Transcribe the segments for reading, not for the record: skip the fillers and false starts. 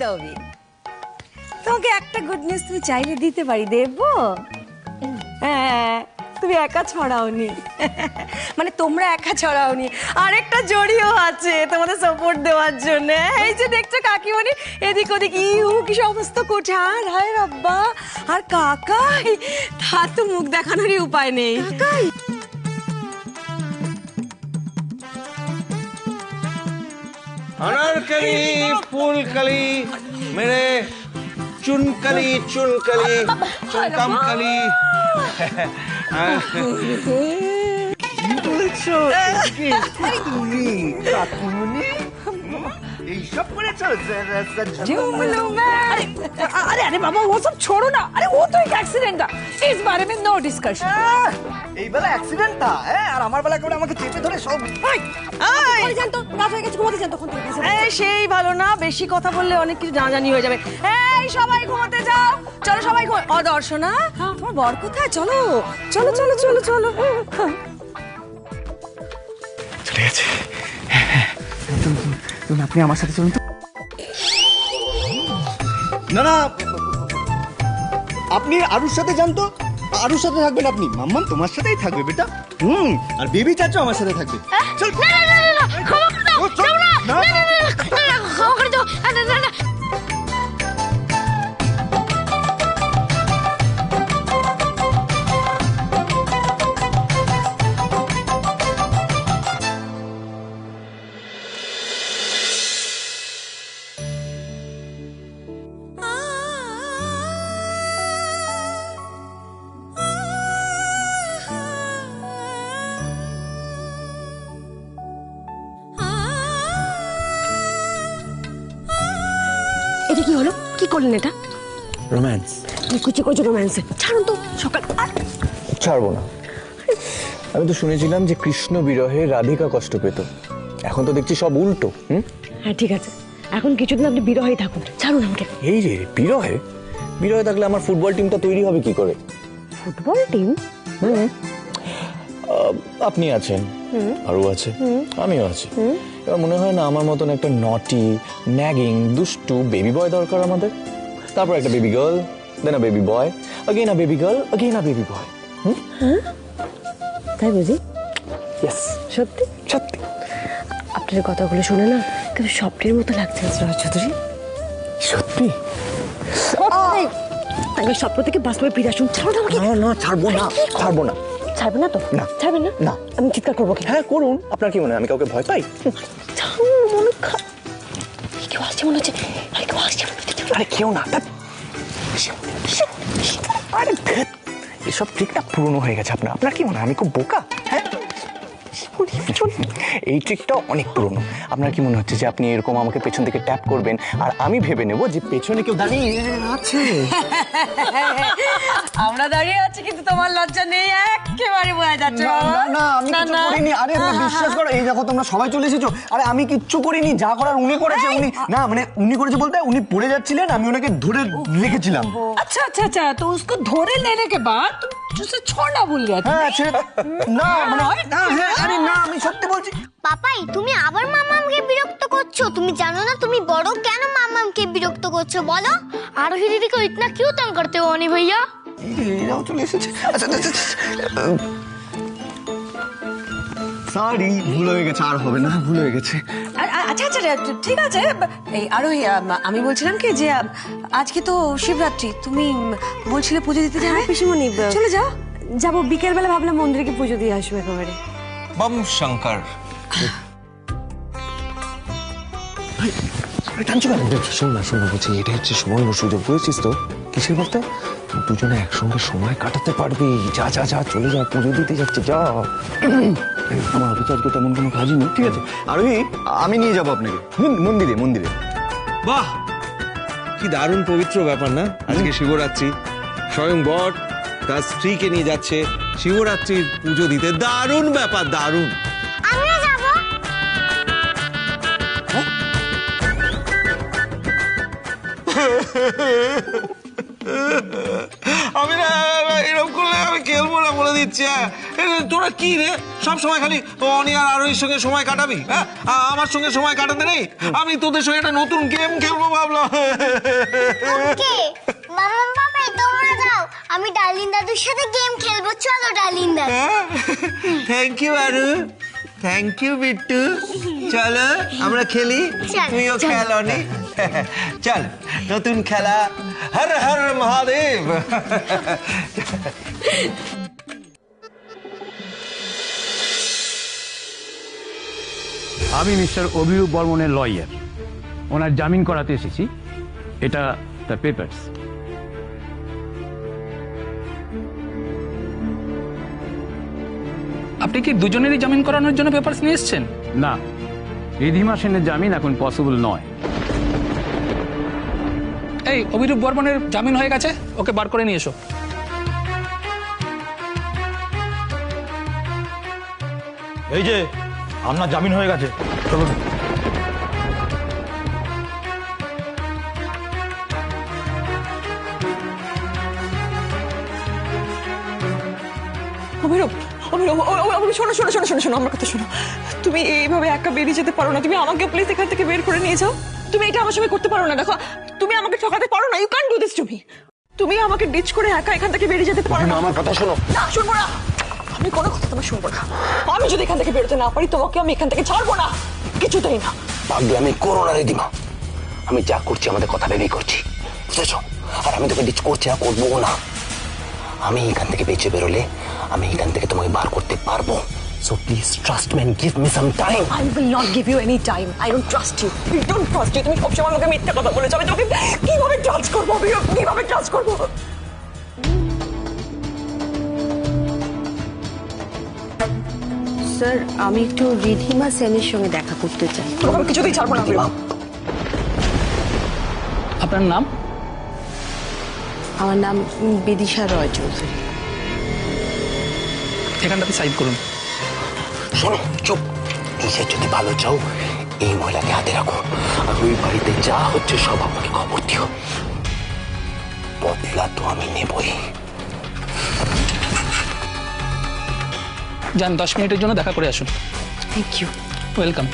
বান্ধবী। তোমাকে একটা গুড নিউজ তুমি চাইলে দিতে পারি, দেবো? হ্যাঁ, তুমি একা ছড়াওনি, মানে তোমরা একা ছড়াওনি, আরেকটা জড়িও আছে তোমাদের সাপোর্ট দেওয়ার জন্য। এই যে দেখছো কাকিমণি এদিক ওদিক ইউ কি সমস্ত কোঠার, হায় রব্বা। আর কাকাই, তার তো মুখ দেখানোরই উপায় নেই। কাকাই अनारकली फूलकली मेरे चुनकली चुनकली चुनकमकली কি বলছো তুমি কাকুমনি এইসব করেছো? अरे अरे बाबा वो सब छोड़ो ना। अरे वो तो एक एक्सीडेंट था, इस बारे में नो डिस्कशन। এই বেলা অ্যাক্সিডেন্ট তা আর আমার বেলা করে আমাকে চেপে ধরে সব জানতো রাত হয়ে গেছে, ঘুমাতে জানতো। সেই ভালো না, বেশি কথা বললে অনেক কিছু জানাজানি হয়ে যাবে। এই সবাই ঘুমাতে যাও, চলো সবাই অদর্শনা, তোমার বর কোথায়? চলো চলো চলো চলো চলো। চলে গেছে। আপনি আমার সাথে চলুন তো। না না, আপনি আরুর সাথে যান তো। আরুর সাথে থাকবেন আপনি। মাম্মাম তোমার সাথেই থাকবে বেটা। আর বেবি চাচু আমার সাথে থাকবে। চল। না না না না, ক্ষমা করে দাও। চল না। না না না, ক্ষমা করে দাও। না না না। এটা কি হলো? কি করলেন এটা? রোম্যান্স। কি কুচি করছো রোম্যান্সে? ছাড়ুন তো, সকাল। ছাড়বো না। আমি তো শুনেছিলাম যে কৃষ্ণ বিরহে রাধিকা কষ্ট পেত, এখন তো দেখছি সব উল্টো। হ্যাঁ ঠিক আছে, এখন কিছুদিন আপনি বিরহেই থাকুন, ছাড়ুন আমাকে। এই রে, বিরহে? বিরহে থাকলে আমার ফুটবল টিমটা তৈরি হবে কি করে? Football team? আপনি আছেন, আরও আছে, আমিও আছি। এবার মনে হয় না আমার মতন একটা নটি ন্যাগিং দুষ্টু বেবি বয় দরকার আমাদের। তারপর একটা baby girl, then a baby boy, again a baby girl, again a baby boy. তাই বুঝি? ইয়েস, সত্যি সত্যি। আপনার কথাগুলো শুনে না কিন্তু স্বপ্নের মতো লাগছে রাজ চৌধুরী। সত্যি? আমি স্বপ্ন থেকে বাস্তবে ফিরে আসুন, ছাড়ুন আমাকে। না না, ছাড়বো না, ছাড়বো না। ছাড়বেন না তো? না। ছাড়বেন না? না। আমি চিৎকার করবো কি? হ্যাঁ করুন, আপনার কি মনে হয় আমি কাউকে ভয় পাই? ছাড়ুন, মনে কেউ আসছে মনে হচ্ছে। আরে কেউ আসছে মনে হচ্ছে। আরে কেউ না, আরে এসব ট্রিকটা পুরনো হয়ে গেছে আপনার। আপনার কি মনে হয় আমি খুব বোকা? হ্যাঁ, এই ট্রিকটা অনেক পুরনো। আপনার কি মনে হচ্ছে যে আপনি এরকম আমাকে পেছন থেকে ট্যাপ করবেন আর আমি ভেবে নেব যে পেছনে কেউ দাঁড়িয়ে আছে? আমরা দাঁড়িয়ে আছি কিন্তু তোমার লজ্জা নেই, একেবারে বোঝা যাচ্ছে। না আমি কিছু করিনি। আরে বিশ্বাস করো, এই দেখো তোমরা সবাই চলে এসেছো। আরে আমি কিচ্ছু করিনি, যা করার উনি করেছে। উনি না, মানে উনি করেছে বলতে উনি পড়ে যাচ্ছিলেন, আমি ওনাকে ধরে রেখেছিলাম। अच्छा अच्छा अच्छा, तो उसको धोरे लेने के बाद तुम उसे छोड़ना भूल गया था। হ্যাঁ না মানে না, হ্যাঁ আরে না, আমি সত্যি বলছি। পাপাই, তুমি আবার মামামকে বিরক্ত করছো। তুমি জানো না তুমি বড়, কেন মামামকে বিরক্ত করছো বলো? আরোহী दीदी को इतना क्यों तंग करते हो अनी भैया? এরাও চলে এসেছে। আচ্ছা সরি, ভুল হয়ে গেছে, আর হবে না, ভুল হয়ে গেছে। আচ্ছা আচ্ছা ঠিক আছে। এই আরো আমি বলছিলাম কি যে আজকে তো শিবরাত্রি, তুমি বলছিলে পুজো দিতে যাবে। পিসিমণি চলে যাও। যাবো, বিকেল বেলা ভাবলাম মন্দিরে কি পুজো দিয়ে আসবো একেবারে। बम शंकर। টানছো কেন? শোন না বলছি, এটা হচ্ছে সুবর্ণ সুযোগ, বুঝেছিস তো? কিসের বলতে? দুজনে একসঙ্গে সময় কাটাতে পারবি। যা যা যা, চলে যা, পুজো দিতে যাচ্ছে, যা। আমার অফিসে আজকে তেমন কোনো কাজই নেই। ঠিক আছে আরোহী, আমি নিয়ে যাবো আপনাকে মন্দিরে। বাহ, কি দারুণ পবিত্র ব্যাপার না? আজকে শিবরাত্রি, স্বয়ং বর তার স্ত্রীকে নিয়ে যাচ্ছে শিবরাত্রির পুজো দিতে। দারুণ ব্যাপার, দারুণ। আমিও যাব। আমি না এরকম করলে আমি খেলবো না বলে দিচ্ছি। হ্যাঁ তোরা কি রে সব সময় খালি অনি আর আরোহীর সঙ্গে সময় কাটাবি? হ্যাঁ আমার সঙ্গে সময় কাটাতে নেই? আমি তোদের সঙ্গে একটা নতুন গেম খেলবো ভাবলাম। ওকে মাম্মাম পাপাই তোমরা যাও, আমি ডার্লিং দাদুর সাথে গেম খেলবো। চলো ডার্লিং দাদু। Thank you Aru, thank you Bittu. চলো আমরা খেলি, চল, তুইও চল। খেল অনি। চল নতুন খেলা, হর হর মহাদেব। আমি মিস্টার অভিরূপ বর্মনের লয়ার, ওনার জামিন করাতে এসেছি। এটা দ্য পেপারস। আপনি কি দুজনেরই জামিন করানোর জন্য পেপারস নিয়ে এসেছেন? না, রিধিমা সেনের জামিন এখন পসিবল নয়। এই অভিরূপ বর্মনের জামিন হয়ে গেছে, ওকে বার করে নিয়ে এসো। এই যে আপনার জামিন হয়ে গেছে, চলুন। অভিরূপ, অভিরূপ, অভিরূপ, শোনো শোনো শোনো শোনো শোনো আমার কথা শোনো। তুমি এইভাবে একা বেরিয়ে যেতে পারো না। তুমি আমাকে প্লিজ এখান থেকে বের করে নিয়ে যাও। তুমি এটা আমার সঙ্গে করতে পারো না। দেখো তুমি আমাকে ঠকাতে পারো না। You can do this to me. তুমি আমাকে ডিচ করে একা এখান থেকে বেরিয়ে যেতে পারো না। আমার কথা শোনো। না শুনবো না, আমি কোনো কথা তোমার শুনবো না। আমি যদি এখান থেকে বেরোতে না পারি তোমাকে আমি এখান থেকে ছাড়বো না, কিছুতেই না। পাগলামি করো না রিদিমা, আমি যা করছি আমাদের কথা ভেবেই করছি, বুঝেছো? আর আমি তোকে ডিচ করছি না, করবো না। আমি এখান থেকে বেঁচে বেরোলে আমি এখান থেকে তোমাকে বার করতে পারবো। So please trust me and give me some time. I will not give you any time. I don't trust you. I don't trust you. তুমি সবসময় আমাকে মিথ্যা কথা বলেছো। আমি তোকে কিভাবে ট্রাস্ট করবো? কিভাবে ট্রাস্ট করবো? স্যার আমি একটু রিধিমা সেনের সঙ্গে দেখা করতে চাই। তোমাকে আমি কিছুতেই ছাড়বো না। রিদিমা, আপনার নাম? আমার নাম বিদিশা রয় চৌধুরী। এখানটাতে সাইড করুন। শোনো, চুপ। কিসের যদি ভালো চাও এই মহিলাকে হাতে রাখো, আর ওই বাড়িতে যা হচ্ছে সব আমাকে খবর দিও। বদলা তো আমি নেবই। যান 10 মিনিটের জন্য দেখা করে আসুন। Thank you. ওয়েলকাম।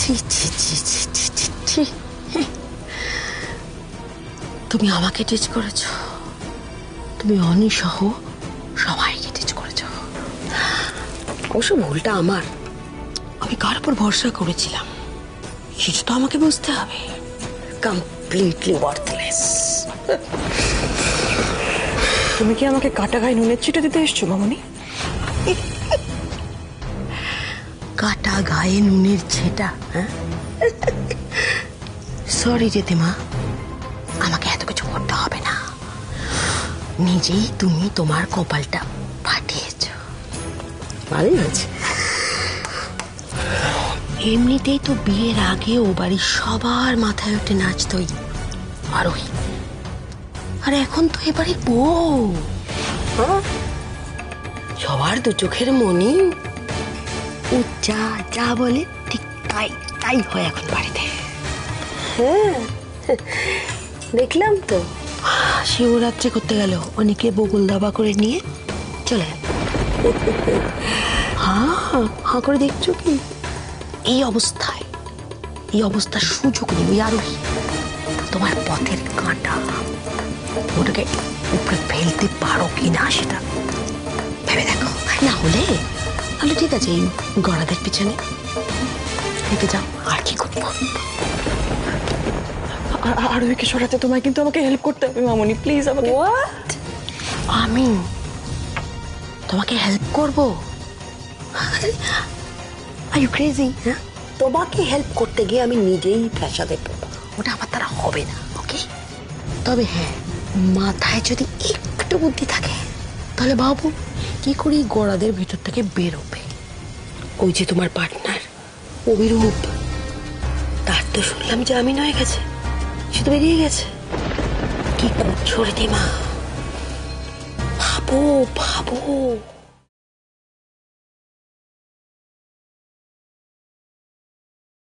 ছি ছি ছি ছি ছি ছি ছি। তুমি আমাকে টিচ করেছো, তুমি অনি সহ সবাইকে টিচ করেছো। অবশ্য ভুলটা আমার। আমি কার উপর ভরসা করেছিলাম সেটা তো আমাকে বুঝতে হবে। Completely worthless. তুমি কি আমাকে কাটা গায়ে নুনের ছিটে দিতে এসছো মামনি? কাটা গায়ে নুনের ছেটা? সরি রিধিমা, আমাকে এত কিছু করতে হবে না। নিজেই তুমি তোমার কপালটা ফাটিয়েছ। ভালোই হয়েছে। এমনিতেই তো বিয়ের আগে ও বাড়ির সবার মাথায় উঠে নাচতই আরোহী, আর এখন তো এ বাড়ির বউ। সবার দু চোখের মনি। ও যা যা বলে ঠিক তাই তাই হয় এখন বাড়িতে। হ্যাঁ দেখলাম তো, শিবরাত্রি করতে গেল অনেকে বকুল দাবা করে নিয়ে চলে গেল। হ্যাঁ হ্যাঁ করে দেখছো কি? এই অবস্থার সুযোগ নেই ওই আরোহী। তোমার পথের কাঁটা, ওটাকে উপরে ফেলতে পারো কি না সেটা ভেবে দেখো। না হলে তাহলে ঠিক আছে, এই গড়াদের পিছনে রেখে যাও। আর কি করবো? আরোহীকে সরাতে তোমায় কিন্তু আমাকে হেল্প করতে হবে মামনি, প্লিজ আমাকে। হোয়াট? আমি তোমাকে হেল্প করবো? Are you crazy? হ্যাঁ, তোমাকে হেল্প করতে গিয়ে আমি নিজেই ফ্যাসাদে পড়বো, ওটা আমার দ্বারা হবে না। ওকে, তবে হ্যাঁ, মাথায় যদি একটু বুদ্ধি থাকে তাহলে ভাবো কি করে এই গোড়াদের ভিতর থেকে বেরোবে। ওই যে তোমার পার্টনার অভিরূপ, তার তো শুনলাম জামিন হয়ে গেছে, সে তো বেরিয়ে গেছে। কি করছো রিধিমা? ভাবো ভাবো ভাবো